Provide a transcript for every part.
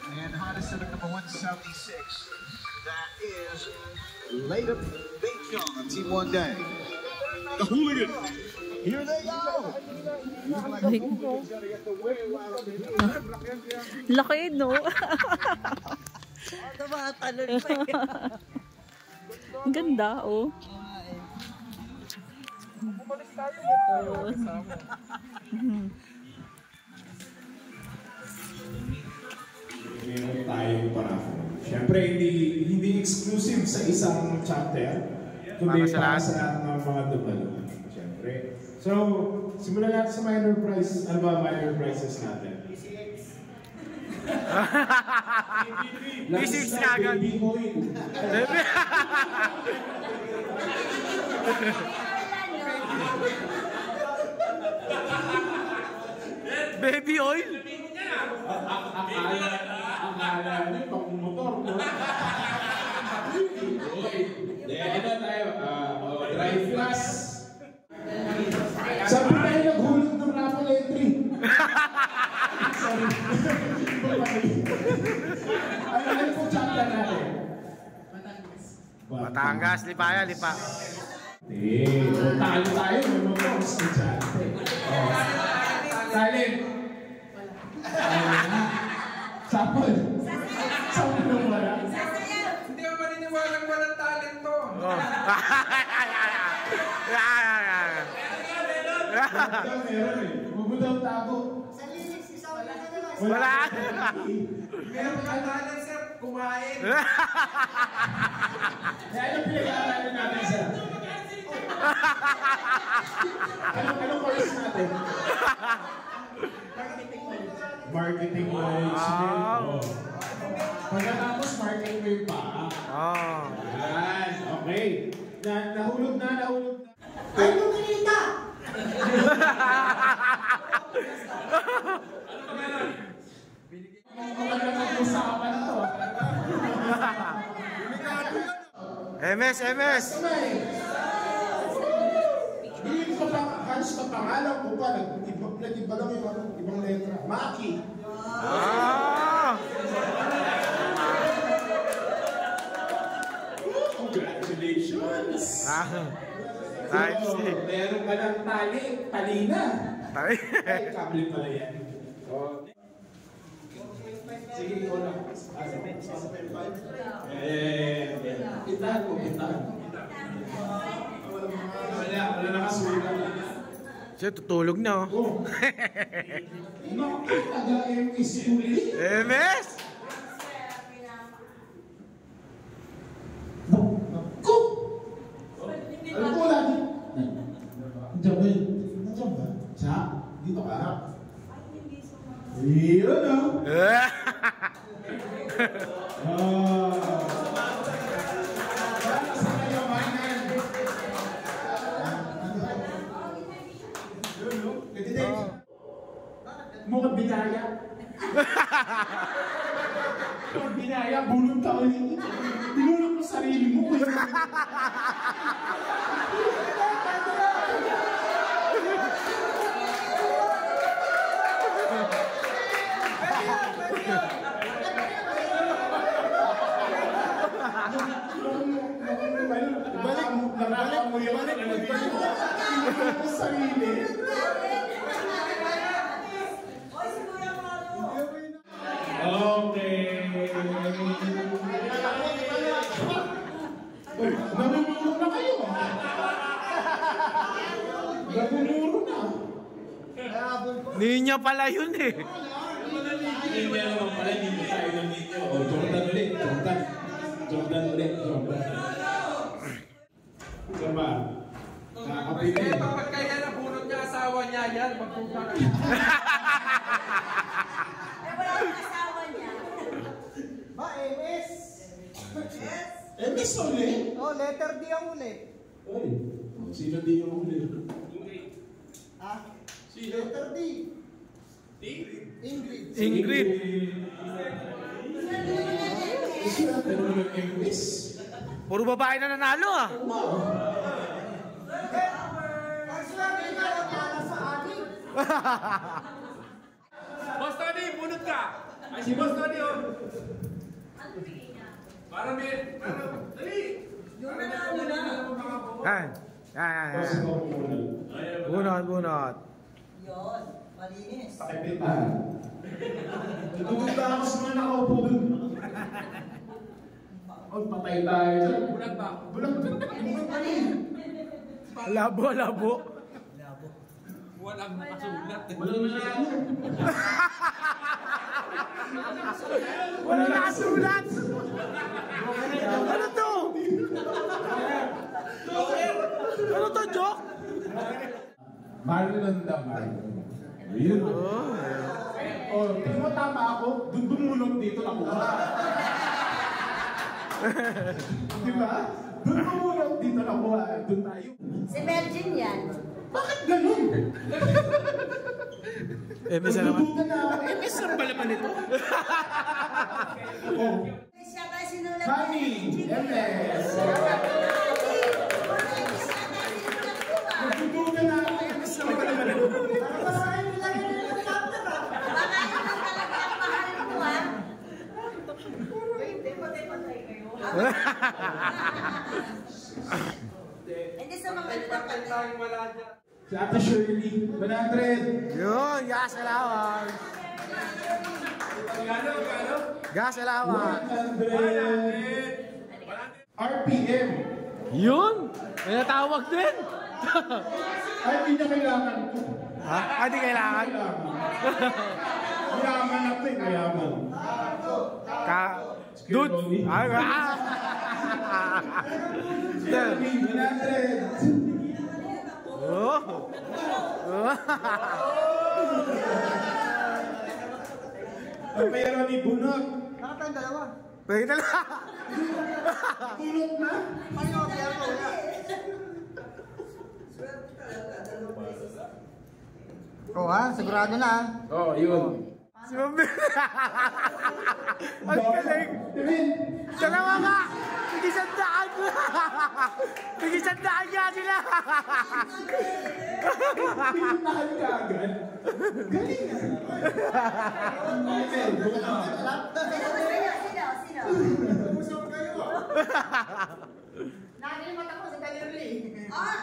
And hottest at number 176, that is Later Bacon, Team One Day. The Hooligan, here they go. Laki, no? Ang ganda, oh. Meron tayong paraffin. Siyempre, hindi exclusive sa isang chapter, kundi para sa lahat ng mga dumalo. Siyempre. So, simulan natin sa minor prize. Ano ba minor prizes natin? PCX na agad. Baby oil. Baby oil? Akala nyo, pang motor, no? Ano tayo? Dry flash. Sabi tayo naghulog ng raffle entry. Sorry. Ano po chapter natin? Batangas, lipa yan, lipa. Talo tayo, may motor sa chapter. Talent. Sapol. Sapol na wala. Hindi ako maniniwalang walang talento. Meron eh. Bubudang tago. Wala. Meron ka talent, sir. Kumain. Ano pinag-aaralan natin, sir? Anong course natin? Marketing management. Pagkatapos marketing mo yung paa. Yan. Okay. Nahulog na. Ano kinita? Usapan to. MS. Hindi ko pa halos na pangalan ko pa. Nag-iba lang yung ibang letra. Maki. Congratulations! Nice. Meron ka ng talina. Tali? Ay, kable pala yan. Sige, ikaw lang. Pintahan ko. Wala nakasulat. Siya, tutulog na, oh. Naku, taga-MS ulit. MS? Naku! Ano po lagi? Diyan ba yun? Nandiyan ba? Siya? Dito ka? Yun, no? Mukhang binaya. Mukhang binaya, bulong taon yun. Tinulog mo sarili mo. Balik mo sarili. Okay. Namumuro na kayo. Namumuro na. Ninya pala yun eh. Ninya naman pala, ninya tayo ng ninyo. Jordan ulit. Diba? Kaya kapag kaya nabunod niya asawa niya yan, magpunta ka. Wala akong asawa niya. Ba, MS? MS ulit? Oh, letter D ang uli. Ay, sino di yung huli? Ah? Letter D. Ingrid. Ingrid. Sino naman ng English? Puro babae na nanalo ah. Kasi lang yung nalagyan sa akin. Boss Tony, bunot ka! Ay, si Boss Tony, oh! Para may... Dali! Yung nanalo na. Yan. Kasi Yan. ako muna. Bunot. Yun, malinis. Pakipitan. Tutugta ako sa mga nakaupo dun. Oh, patay tayo. Bulag ba? Bulag. Labo. Walang makasulat. Walang nanalo. Wala nakasulat. Ano to? Ano to, joke? Marilyn Damay. Yun. Oh, tingin mo tama ako. Doon bumulot dito nakuha. Di ba? Doon bumulot dito nakuha. Doon tayo. Si Melvin yan. Bakit ganun? MS na naman. Nagugutan na ako. MS lang ba naman ito? Oh. Siya ba sinulat? Honey, MS. Nagugutan na ako. MS lang ba naman ito? Baka yun ang talaga ang mahal mo, ha? Hindi, patay-patay kayo. Hindi sa mga Patay tayong wala dyan. Si Ate Shirley, 100. Yun, gas alawang. Gas alawang. 100 RPM. Yun! May natawag din. Ay, hindi niya kailangan. Ha? Hindi kailangan. Mayaman na ito eh, mayaman. Dude! Ay, Shirley, 100. Oh! Meron ni Bunot. Nakatayong dalawa. Pwede na lang. Bunot na. Ano yung kaya ko? Oh ha, sigurado na ha. Oh, yun. Si Mami. Ang galing. Dalawa ka! Tigisandaan! Tigisandaan nga sila! Pinuntahan ka agad. Galing nga. Sino? Usap kayo. Nakalimutan ko si Talerly. Ah!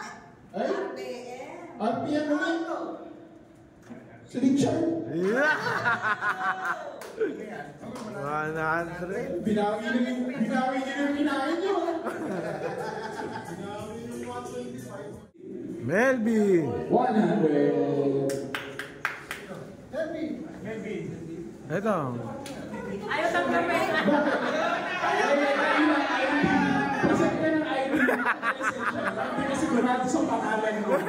Ay, RPM. RPM naman. Si Richard. 100. Binawi niyo yung kinain niyo. Melby. 100. Ito. Ayaw ng gawin. Present ka ng ID. Hindi ka sigurado sa pangalan mo. Ano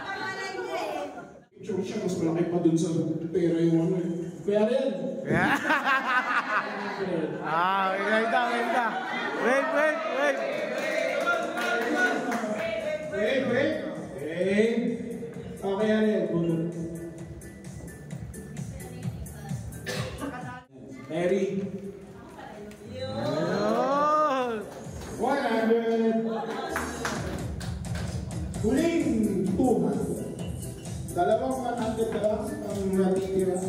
pangalan niya eh? Picture siya, mas malaki pa dun sa pera yung ano eh. Kaya rin. Wait na. Wait. Wait. Okay, rin. Bunot. Mary. Yun. 100. Huling 200. Dalawang 100 na lang ang natitira. 100.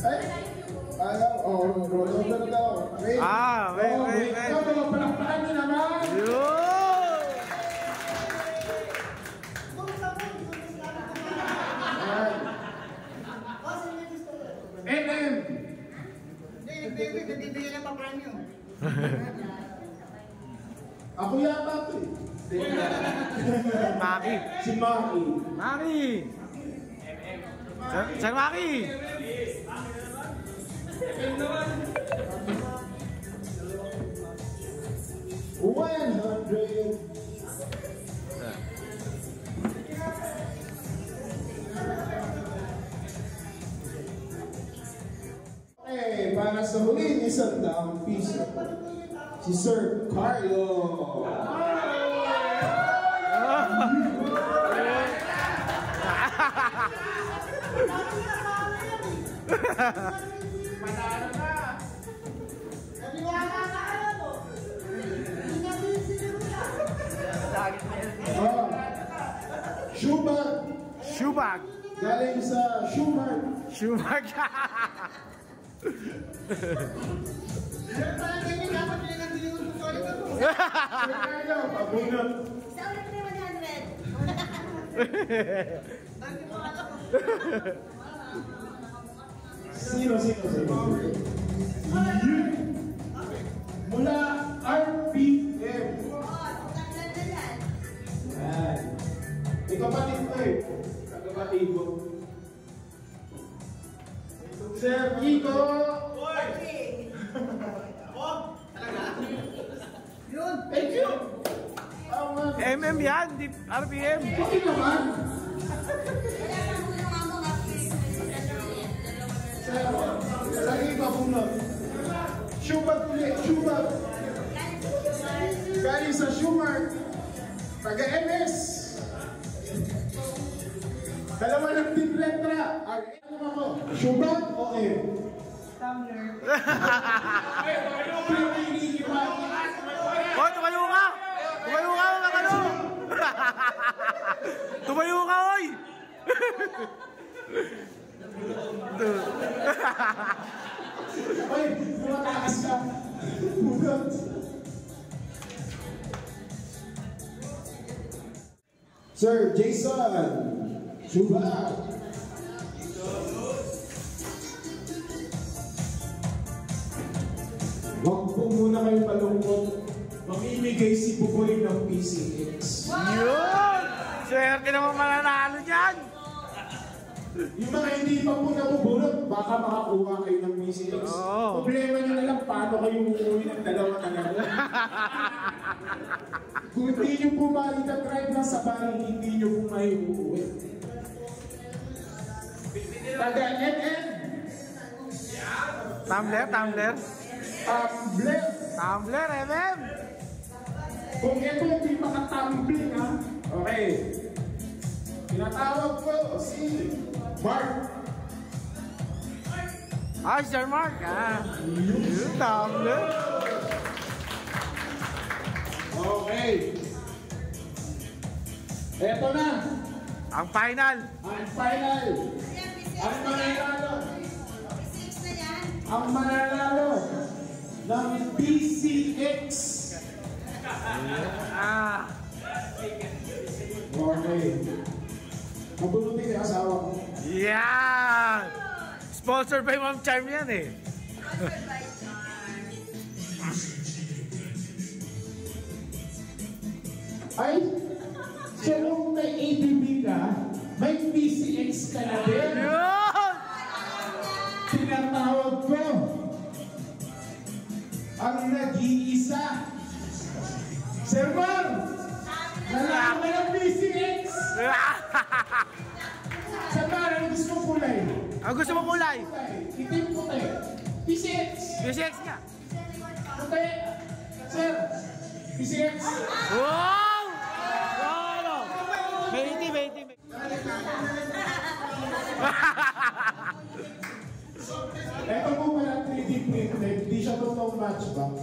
Ay, ayaw. Oh, rollover daw. Wait. Wait. Ikaw, palakpakan niyo naman. Yun. MM. Hindi bibigyan ng pa-premyo. Ako yata ito eh. Maki. Si Maki. Maki. Saan Maki? Okay, para sa huling isang daang piso, si Sir Carlo. Panalo na! Oh, Shoebag. Shoebag. Galing sa Shoemart. Shoebag. Carlo, pabunot. Isa ulit na 100. Sino? Mula RPM. Yan. May kapatid ko eh. Kapatid ko. Sir Kiko. Yun. Thank you. MM yan, di RPM. Okay naman. Sa iba bunot. Shoebag ulit. Shoebag. Galing sa Shoemart. Taga-MS. Dalawa ng team letra. Ano ako? Shoebag o M? Tumbler. Oh, tumayo ka! Tumayo ka, mga ano! Tumayo ka, oy! Oy, tumatakas ka. Bunot. Sir Jason. Shoebag. Huwag po muna kayo malungkot. Mamimigay si Buboy ng PCX. Yun! Swerte naman mananalo dyan! Yung mga hindi pa po nabubulot, baka makakuha kayo ng PCX. Oo. Problema nyo na lang paano kayo uuwi ng dalawa na lang. Kung hindi nyo po makita-drive ng sabay, hindi nyo po may uuwi. Taga-NN. Tumbler, tumbler. Tumbler. Tumbler, MM! Kung ito hindi makatumbling ha. Okay. Tinatawag ko si Mark. Ah, Sir Mark, ah. Yun, tumbler. Okay. Eto na. Ang final. Ang final. Ang mananalo. Ang mananalo ng PCX. Ah. Okay. Mabunutin yung asawa ko. Yeah! Sponsored by Ma'am Charm yan eh. Ay, siya kung may ABB ka, may PCX ka na din. Yun! Tinatawag ko ang nag-iisa. Sir Mar, nalaman ka ng PCX. Sir Mar, ang gusto mo kulay? Ang gusto mo kulay? Itim puti. PCX. PCX nga. Puti. Sir, PCX. Wow! Wow! 20. Ito po pala 3D printed. Hindi siya totoong matchbox.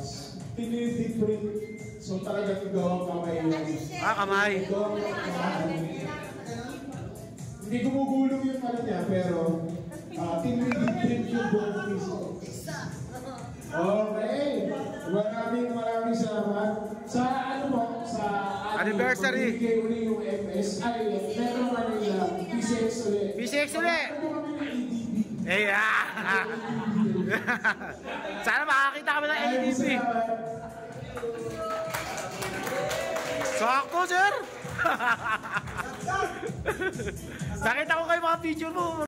3D print. So talagang gawang kamay yun. Ah, kamay. Gawang kamay. Hindi gumugulong yung ano niya, pero 3D print yung buong piso. Okay. Maraming salamat. Sa ano po, sa Anniversary. Bigay uli yung MS. Ay, meron ka nila PCX ulit. PCX ulit. Meron kami ng ADB. Eh, sana makakita kami ng LDC. Sakto, sir! Nakita ko kayo mga picture mo.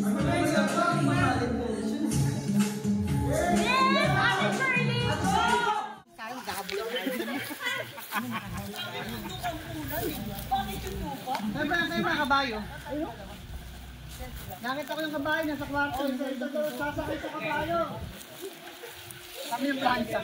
Ano Nakita ko yung kabayo nasa kwarto. Ito sasakay sa kabayo. Kami yung plancha.